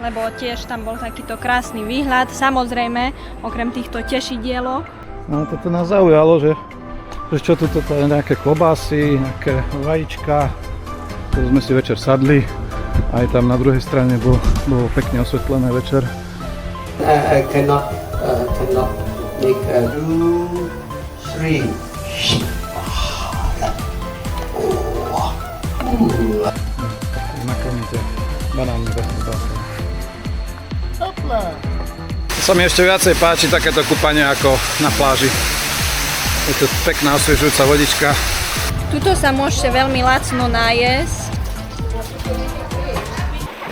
lebo tiež tam bol takýto krásny výhľad. Samozrejme, okrem týchto tešidielok. No toto nás zaujalo, že čo tu je nejaké klobásy, nejaké vajíčka. Tu sme si večer sadli. Aj tam na druhej strane bolo pekne osvetlené večer. Cannot make 2, 3. Nakrmíte banánmi bez klobásy. Sa mi ešte viacej páči takéto kúpanie ako na pláži. Je to pekná osviežujúca vodička. Tuto sa môžete veľmi lacno nájesť.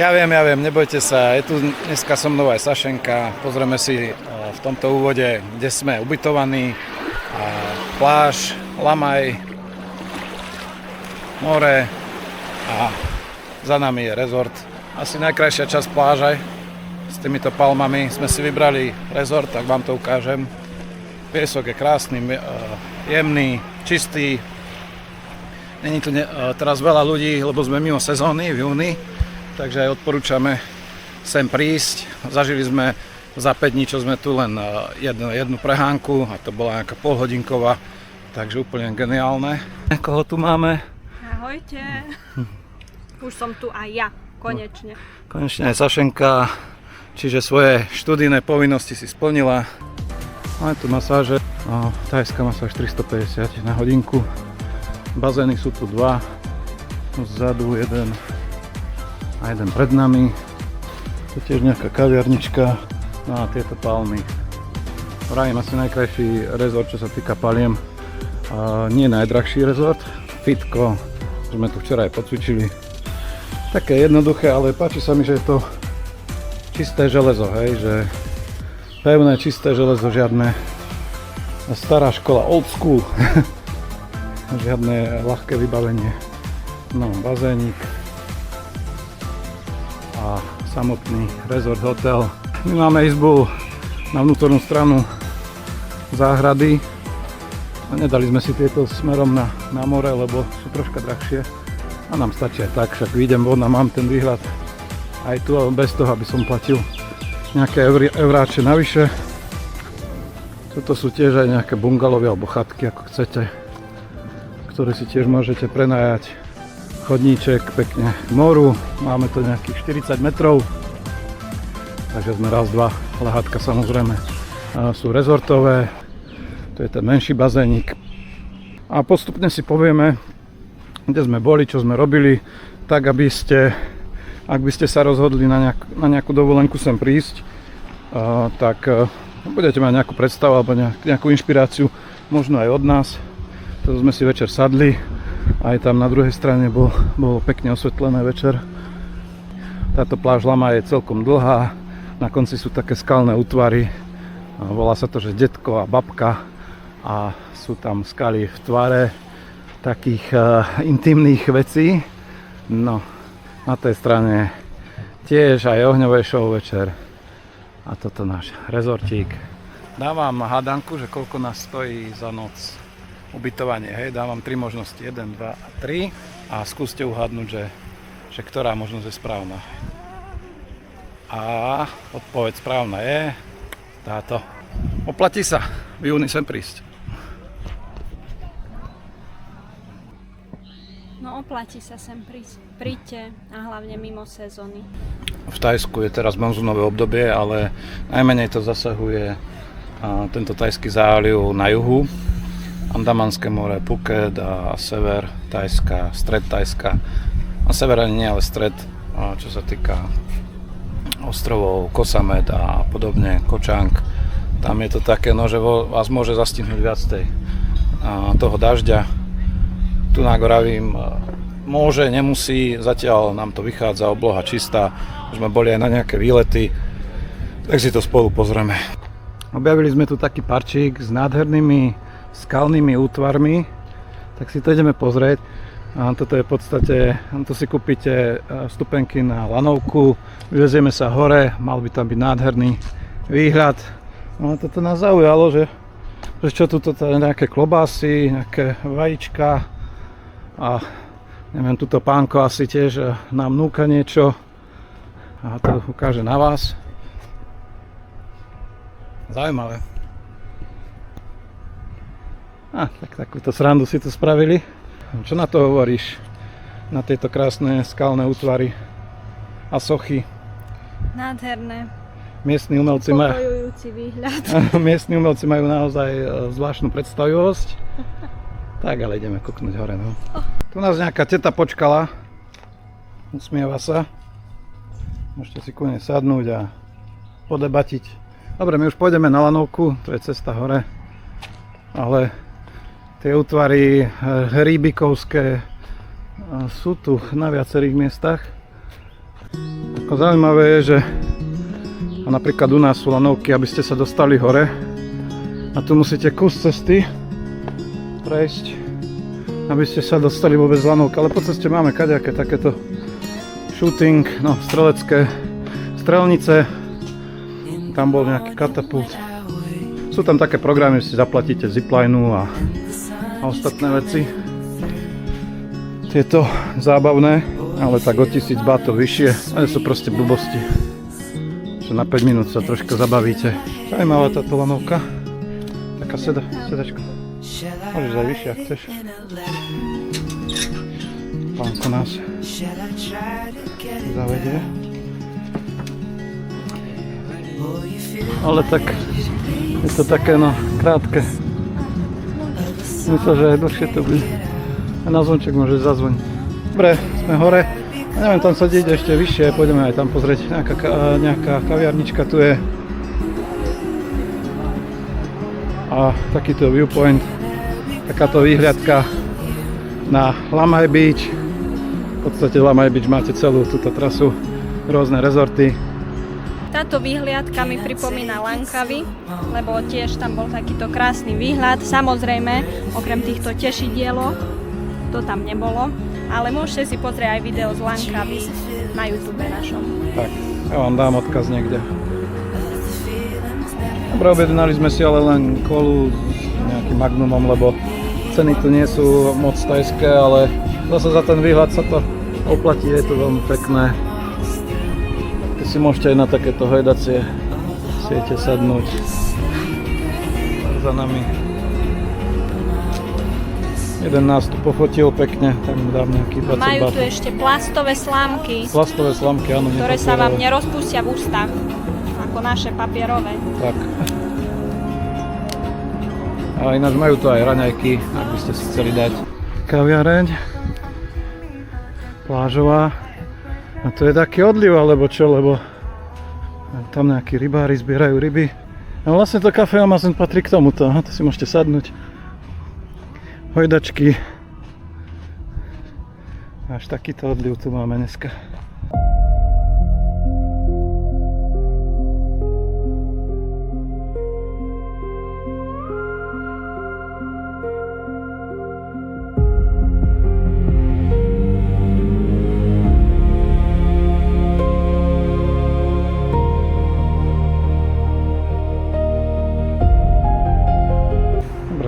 Ja viem, nebojte sa, je tu dneska so mnou aj Sašenka. Pozrieme si v tomto úvode, kde sme ubytovaní. Pláž, Lamaj, more a za nami je rezort. Asi najkrajšia časť pláže. S týmito palmami sme si vybrali rezort, tak vám to ukážem. Piesok je krásny, jemný, čistý. Není tu teraz veľa ľudí, lebo sme mimo sezóny v júni. Takže aj odporúčame sem prísť. Zažili sme za 5 dní, čo sme tu, len jednu prehánku a to bola nejaká polhodinková, takže úplne geniálne. Koho tu máme? Ahojte. Už som tu aj ja, konečne. Konečne aj Sašenka, čiže svoje študijné povinnosti si splnila. Máme tu masáže, thajská masáž 350 na hodinku. Bazény sú tu dva, vzadu jeden a jeden pred nami. To tiež nejaká kaviarnička. No a tieto palmy. Vravím, asi najkrajší rezort, čo sa týka paliem. Nie najdrahší rezort. Fitko. Sme tu včera aj pocvičili. Také jednoduché, ale páči sa mi, že je to čisté železo, hej, že pevné, čisté železo, žiadne stará škola, old school. Žiadne ľahké vybavenie. No, bazénik a samotný resort hotel. My máme izbu na vnútornú stranu záhrady. Nedali sme si tieto smerom na more, lebo sú troška drahšie. A nám stačí aj tak, však vyjdem von a mám ten výhľad aj tu, bez toho, aby som platil nejaké euráče navyše. Toto sú tiež aj nejaké bungalovy alebo chatky, ako chcete, ktoré si tiež môžete prenajať. Chodníček pekne k moru, máme to nejakých 40 metrov, takže sme raz, dva, lehátka samozrejme sú rezortové, to je ten menší bazénik. A postupne si povieme, kde sme boli, čo sme robili, tak aby ste, ak by ste sa rozhodli na nejakú dovolenku sem prísť, tak budete mať nejakú predstavu alebo nejakú inšpiráciu, možno aj od nás. To sme si večer sadli. Aj tam na druhej strane bolo pekne osvetlené večer. Táto pláž Lama je celkom dlhá, na konci sú také skalné útvary. Volá sa to, že detko a babka a sú tam skaly v tvare takých intimných vecí. No, na tej strane tiež aj ohňové show večer. A toto náš rezortík. Dávam hádanku, že koľko nás stojí za noc ubytovanie, hej, dávam 3 možnosti, 1, 2 a 3 a skúste uhadnúť, že ktorá možnosť je správna. A odpoveď správna je táto. Oplatí sa v júni sem prísť. No oplatí sa sem prísť. Príďte a hlavne mimo sezóny. V Thajsku je teraz monzúnové obdobie, ale najmenej to zasahuje tento thajský záliv na juhu. Andamanské more, Phuket a sever Thajska, stred Thajska. A sever ani nie, ale stred, čo sa týka ostrovov Koh Samet a podobne, Koh Chang. Tam je to také, no, že vás môže zastihnúť viac toho dažďa. Tu na Goravím môže, nemusí, zatiaľ nám to vychádza, obloha čistá. Už sme boli aj na nejaké výlety, tak si to spolu pozrieme. Objavili sme tu taký parčík s nádhernými skalnými útvarmi, tak si to ideme pozrieť. A toto je v podstate, to si kúpite vstupenky na lanovku, vyvezieme sa hore, mal by tam byť nádherný výhľad. No a toto nás zaujalo, že čo tu nejaké klobásy, nejaké vajíčka a neviem, tuto pánko asi tiež nám núka niečo. a to ukáže na vás. Zaujímavé. Tak takúto srandu si tu spravili. Čo na to hovoríš? Na tieto krásne skalné útvary a sochy. Nádherné. Miestni umelci Upokojujúci výhľad. Miestni umelci majú naozaj zvláštnu predstavivosť. Tak, ale ideme kúknuť hore. No. Tu nás nejaká teta počkala. Usmieva sa. Môžete si ku nej sadnúť a podebatiť. Dobre, my už pôjdeme na lanovku, to je cesta hore. Ale tie útvary hríbikovské sú tu na viacerých miestach. Ako zaujímavé je, že napríklad u nás sú lanovky, aby ste sa dostali hore. A tu musíte kus cesty prejsť, aby ste sa dostali vôbec z lanovky. Ale po ceste máme kadejaké takéto shooting, no strelecké strelnice. Tam bol nejaký katapult. Sú tam také programy, že si zaplatíte ziplineu a ostatné veci. Tieto zábavné, ale tak o 1000 bátov vyššie. Ale sú proste blbosti. Že na 5 minút sa troška zabavíte. Zajímavá táto lanovka. Taká sedačka. Môžeš aj vyššie, ak chceš. Pánko nás zavedie. Ale tak je to také no krátke. Myslím, že aj dlhšie to bude. A na zvonček môžeš zazvoniť. Dobre, sme hore. A neviem tam sadiť ešte vyššie, pôjdeme aj tam pozrieť. Nejaká kaviarnička tu je. A takýto viewpoint. Takáto výhľadka na Lamai Beach. V podstate Lamai Beach máte celú túto trasu. Rôzne rezorty. Táto výhliadka mi pripomína Langkawi, lebo tiež tam bol takýto krásny výhľad. Samozrejme, okrem týchto tešidielok, to tam nebolo, ale môžete si pozrieť aj video z Langkawi na YouTube našom. Tak, ja vám dám odkaz niekde. Dobre, objednali sme si ale len kolu s nejakým magnumom, lebo ceny tu nie sú moc tajské, ale zase za ten výhľad sa to oplatí, je to veľmi pekné. Si môžete aj na takéto hojdacie siete sadnúť. Za nami jeden nás tu pofotil pekne, tak mu dám nejaký 20 Majú bátov. tu ešte plastové slámky, Plastové slamky, áno, ktoré sa vám nerozpustia v ústach, ako naše papierové. Tak. A ináč majú tu aj raňajky, ak by ste si chceli dať. Kaviareň plážová. A to je taký odliv, alebo čo, lebo tam nejakí rybári zbierajú ryby. A vlastne to Café Amazon patrí k tomuto, to si môžete sadnúť. Hojdačky. Až takýto odliv tu máme dneska.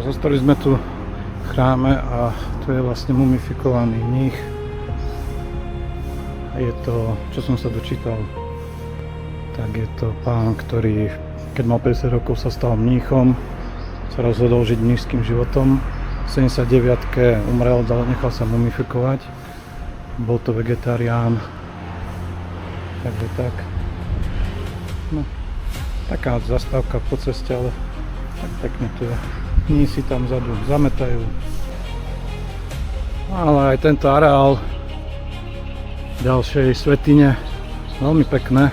Zostali sme tu v chráme a tu je vlastne mumifikovaný mních. Je to, čo som sa dočítal, tak je to pán, ktorý keď mal 50 rokov sa stal mníchom, sa rozhodol žiť mníšským životom. V 79-ke umrel, nechal sa mumifikovať. Bol to vegetarián. Takže tak. No, taká zastávka po ceste, ale tak pekne tu je. Mní si tam vzadu zametajú. Ale aj tento areál ďalšej svätyne, veľmi pekné.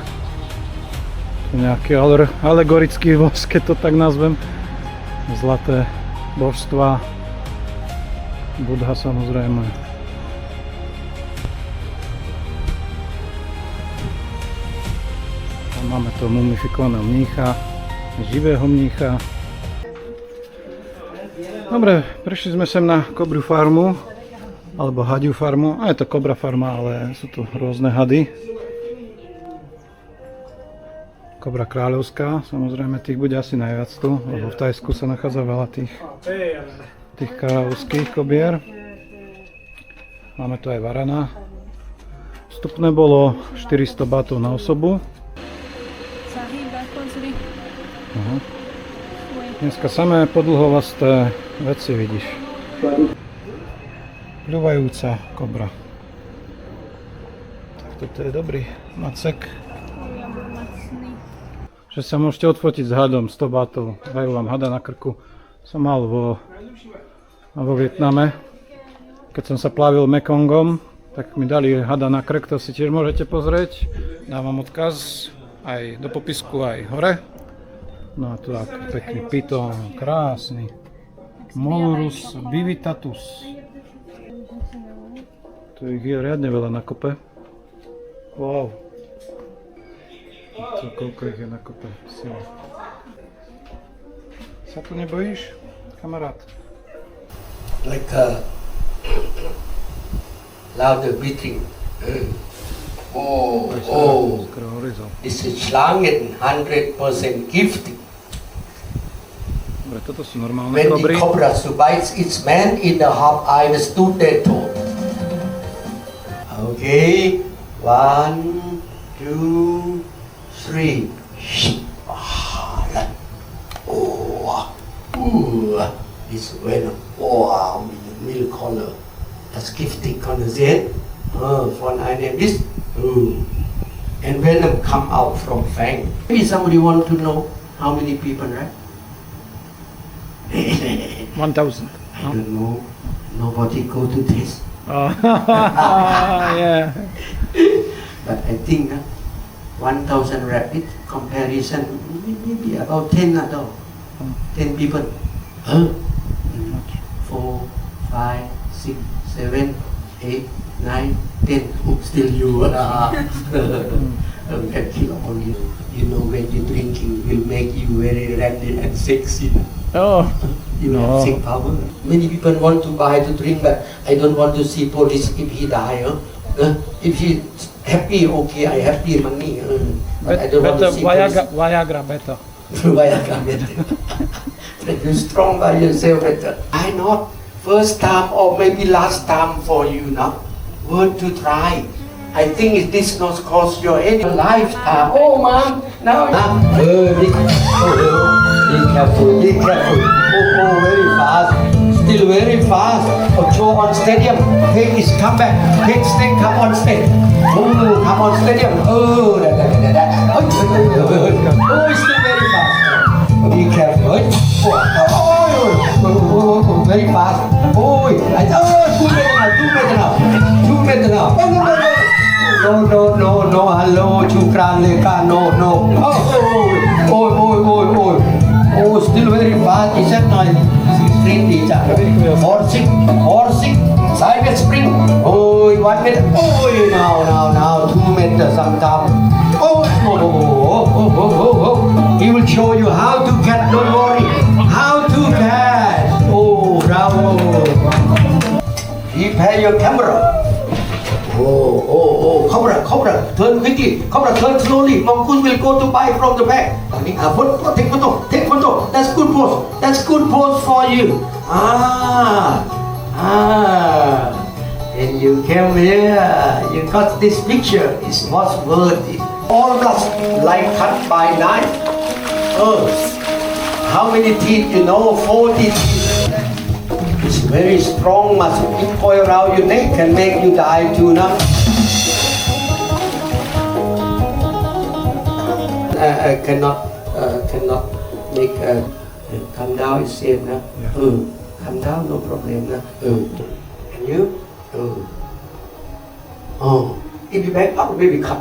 Nejaký alegorický vosk, keď to tak nazvem. Zlaté božstva. Budha samozrejme. Tam máme to mumifikovaného mnícha, živého mnícha. Dobre, prišli sme sem na Kobru farmu, alebo hadiu farmu. A je to Kobra farma, ale sú tu rôzne hady. Kobra kráľovská, samozrejme tých bude asi najviac tu, lebo v Thajsku sa nachádza veľa tých kráľovských kobier. Máme tu aj varana, Vstupné bolo 400 batov na osobu. Sa hýba, pozri. Aha. Fuj. Dneska samé podlhovasté veci vidíš. Pľúvajúca kobra. Tak toto je dobrý macek. Ja bol lacný. Že sa môžete odfotiť s hadom 100 batov. Dajú vám hada na krku. Som mal vo Vietname. Keď som sa plavil Mekongom, tak mi dali hada na krk, to si tiež môžete pozrieť. Dávam odkaz aj do popisku, aj hore. No a tu tak pekný python, krásny. Molurus vivittatus. Tu ich je riadne veľa na kope. Wow. To koľko ich je na kope. Sila. Sa tu nebojíš, kamarát? Like louder breathing. Oh, Skoro horizol. this is Schlangen, 100% gifting. Dobre, toto sú normálne When kobry. the cobra bites its man in the half eye, the stood there too. Okay, 1, 2, 3. This venom. Wow, milk color. Das giftig, kann du sehen? Von einem ist. And venom come out from fang. Maybe somebody want to know how many people, right? 1000. I don't know. Nobody go to this. Yeah. But I think 1,000 rabbit comparison maybe about 10 adult. 10 people. 4, 5, 6, 7, 8, 9, 10. Oh, still you. That kill all you. You know when you drinking will make you very randy and sexy. Oh. You No. have sick power. Many people want to buy to drink, but I don't want to see police if he die. If he happy, okay, I happy money. But I don't want to see police. Viagra beta. Viagra better. You strong by yourself better. I not first time or maybe last time for you now. Want to try. I think this not cost your any lifetime. Oh man, now be careful, be careful. Oh, very fast, still very fast. Show on stadium. Hey, is come back. Hey, snake, come on stage. Oh, come on stadium. Oh, oh, still very fast. Be careful. Oh, very fast. Oh, 2 meter now. 2 meter now. No, hello, Chukran Leka, no. Oh, still very fast. Is that nice? Spring teacher. Horsing, side spring. Oh, 1 meter. Oh, now, 2 meters sometime. Oh. He will show you how to catch, don't worry. How to catch. Oh, bravo. Prepare your camera. Oh, Cobra, turn quickly. Cobra, turn slowly. Mongoose will go to buy from the back. Take photo. That's good pose for you. And you came here, you got this picture. It's what's worth it. All blast like cut by knife. How many teeth you know? 40 teeth. It's very strong muscle. It coil around your neck can make you die too now. I cannot make come down is safe now. Come down no problem now. Can you? If you back up maybe cut.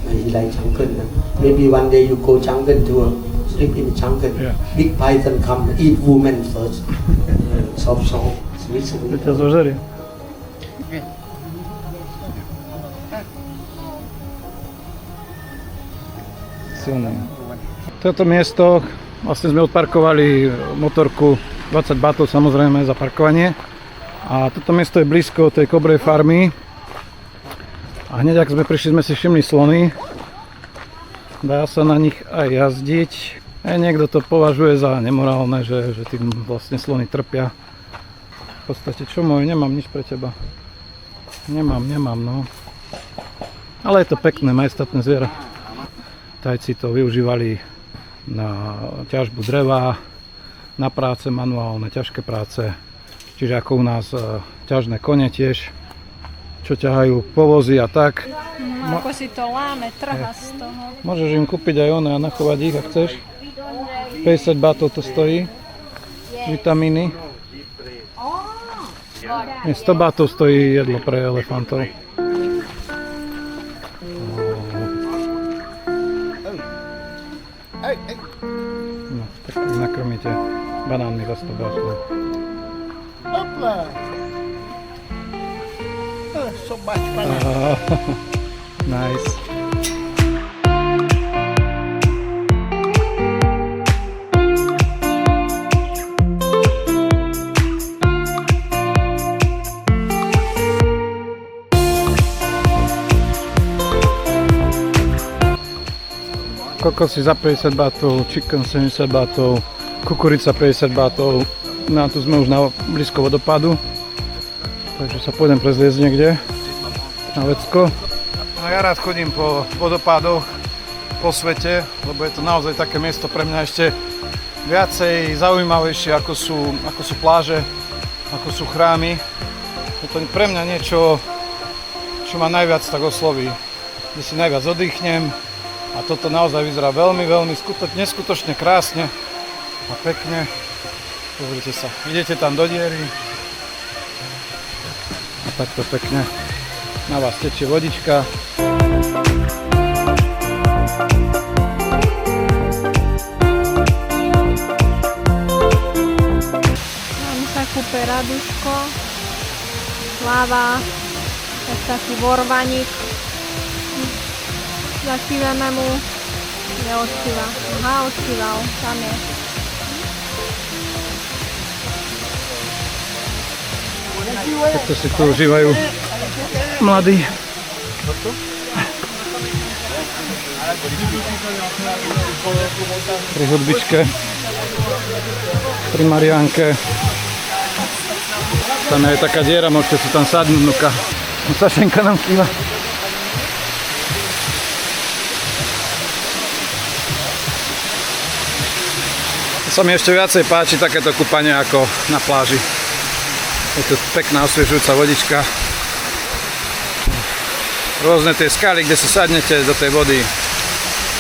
Maybe like jungle now. Maybe one day you go jungle tour. Sleep in the jungle. Yeah. Big python come eat woman first. Soft, sweet. Ťa zožerie. Silné. Toto miesto, vlastne sme odparkovali motorku 20 batov samozrejme za parkovanie. A toto miesto je blízko tej kobrej farmy. A hneď ak sme prišli, sme si všimli slony. Dá sa na nich aj jazdiť. Aj niekto to považuje za nemorálne, že tým vlastne slony trpia. V podstate čo môj, nemám nič pre teba. Nemám, no. Ale je to pekné, majestátne zviera. Tajci to využívali na ťažbu dreva, na práce manuálne, ťažké práce. Čiže ako u nás ťažné kone tiež, čo ťahajú povozy a tak. No, ako si to láme, trha z toho. Môžeš im kúpiť aj one a nachovať ich, ak chceš. 50 batov to stojí. Vitamíny. 100 batov stojí jedlo pre elefantov. No, tak ich nakrmíte banánmi za 100 batov. Hopla! So much fun. Nice. Kokosy za 50 batov, chicken 70 batov, kukurica 50 batov. No a tu sme už na blízko vodopádu, takže sa pôjdem prezliecť niekde na vecko. No ja rád chodím po vodopádoch po svete, lebo je to naozaj také miesto pre mňa ešte viacej zaujímavejšie ako sú pláže, ako sú chrámy. Je to pre mňa niečo, čo ma najviac tak osloví, kde si najviac oddychnem. A toto naozaj vyzerá veľmi, neskutočne krásne a pekne. Pozrite sa, idete tam do diery a takto pekne na vás tečie vodička. Tam sa kúpe raduško, láva, taký vorvaník. Zakýveme mu, neodkýva. Aha, odkýval, tam je. Takto si tu užívajú mladí. Pri hudbičke, pri Mariánke. Tam je taká diera, môžete si tam sadnúť, nuka. Sašenka nám kýva. Sa mi ešte viacej páči takéto kúpanie ako na pláži. Je tu pekná osviežujúca vodička. Rôzne tie skaly, kde si sadnete do tej vody.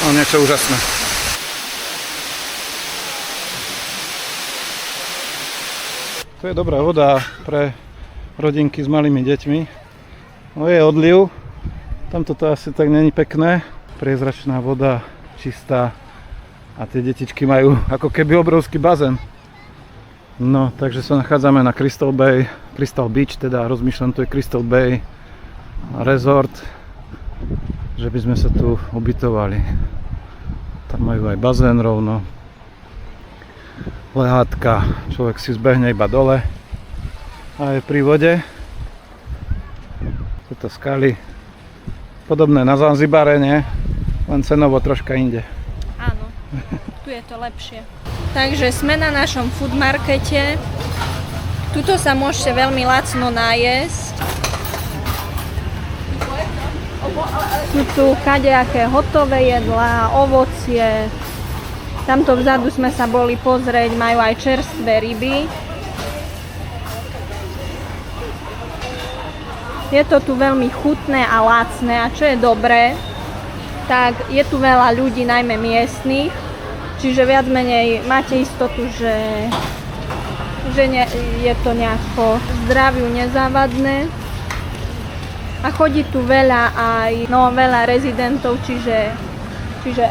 No niečo úžasné. To je dobrá voda pre rodinky s malými deťmi. No je odliv. Tamto to asi tak není pekné. Priezračná voda, čistá. A tie detičky majú ako keby obrovský bazén. No, takže sa nachádzame na Crystal Beach, teda rozmýšľam, to je Crystal Bay Resort, že by sme sa tu ubytovali. Tam majú aj bazén rovno, lehátka, človek si zbehne iba dole a je pri vode. Toto skaly, podobné na Zanzibare, nie? Len cenovo troška inde. Áno, tu je to lepšie. Takže sme na našom food markete. Tuto sa môžete veľmi lacno najesť. Sú tu kadejaké hotové jedlá, ovocie. Tamto vzadu sme sa boli pozrieť, majú aj čerstvé ryby. Je to tu veľmi chutné a lacné a čo je dobré, tak je tu veľa ľudí, najmä miestnych, čiže viac menej máte istotu, že je to nejako zdraviu nezávadné. A chodí tu veľa veľa rezidentov, čiže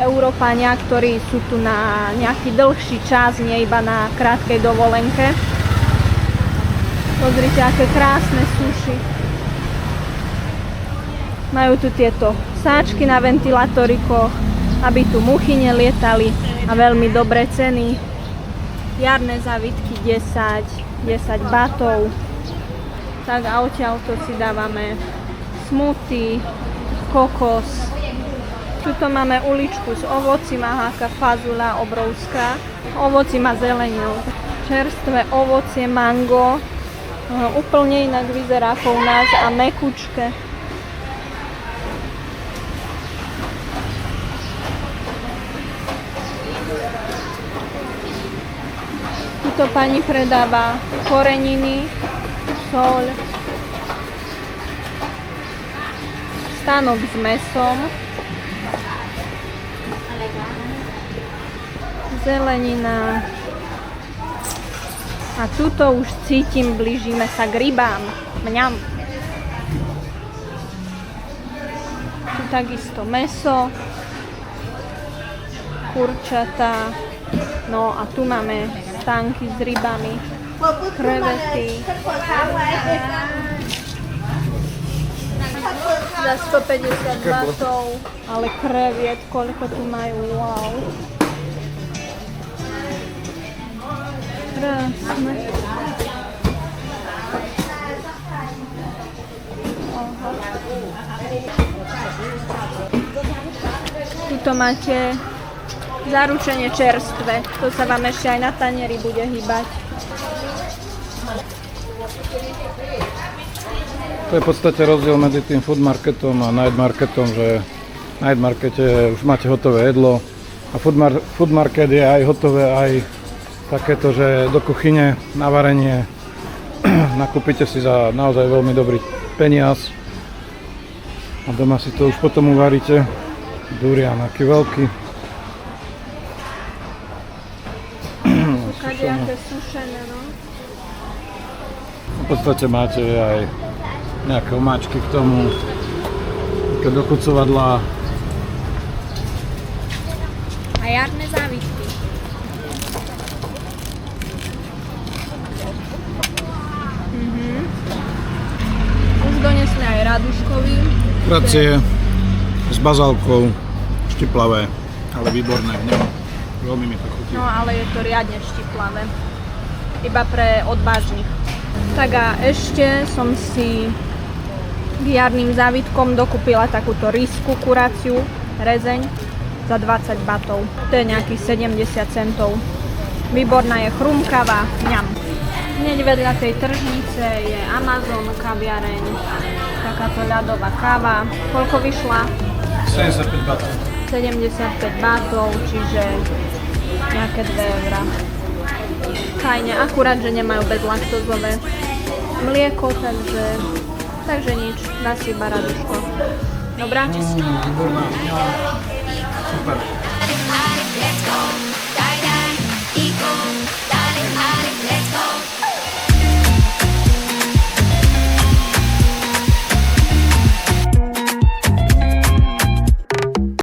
Európania, ktorí sú tu na nejaký dlhší čas, nie iba na krátkej dovolenke. Pozrite, aké krásne sushi. Majú tu tieto sáčky na ventilátorikoch, aby tu muchy nelietali a veľmi dobré ceny. Jarné závitky 10 batov. Tak a odtiaľto si dávame smoothie, kokos. Tuto máme uličku s ovocím, aká fazula obrovská. Ovocím a zeleninou. Čerstvé ovocie, mango. Úplne inak vyzerá ako u nás a mekučké. Tuto pani predáva koreniny, soľ, stánok s mesom, zelenina. A tuto už cítim, blížime sa k rybám. Mňam. Tu takisto mäso, kurčatá. No a tu máme stánky s rybami, krevety. Za 150 batov, ale kreviet, koľko tu majú, wow. Krásne. Aha. Tuto máte zaručenie čerstvé. To sa vám ešte aj na tanieri bude hýbať. To je v podstate rozdiel medzi tým food marketom a night marketom, že v night markete už máte hotové jedlo a food market je aj hotové, aj takéto, že do kuchyne na varenie nakúpite si za naozaj veľmi dobrý peniaz a doma si to už potom uvaríte. Durian, aký veľký. Kadejaké sušené, no. V podstate máte aj nejaké omáčky k tomu, také dochucovadlá. A jarné závitky. Už donesli aj raduškový. Kracie s bazálkou, štiplavé, ale výborné. Veľmi mi to chutí. No ale je to riadne štiplavé. Iba pre odvážnych. Tak a ešte som si k jarným závitkom dokúpila takúto rysku kuraciu, rezeň za 20 batov. To je nejakých 70 centov. Výborná je, chrumkavá, ňam. Hneď vedľa tej tržnice je Amazon kaviareň, takáto ľadová káva. Koľko vyšla? 75 batov. 75 bátov, čiže nejaké 2 eurá. Fajne, akurát, že nemajú bezlaktozové mlieko, takže nič, dá si iba raduško. Dobrá? Výborná. Super.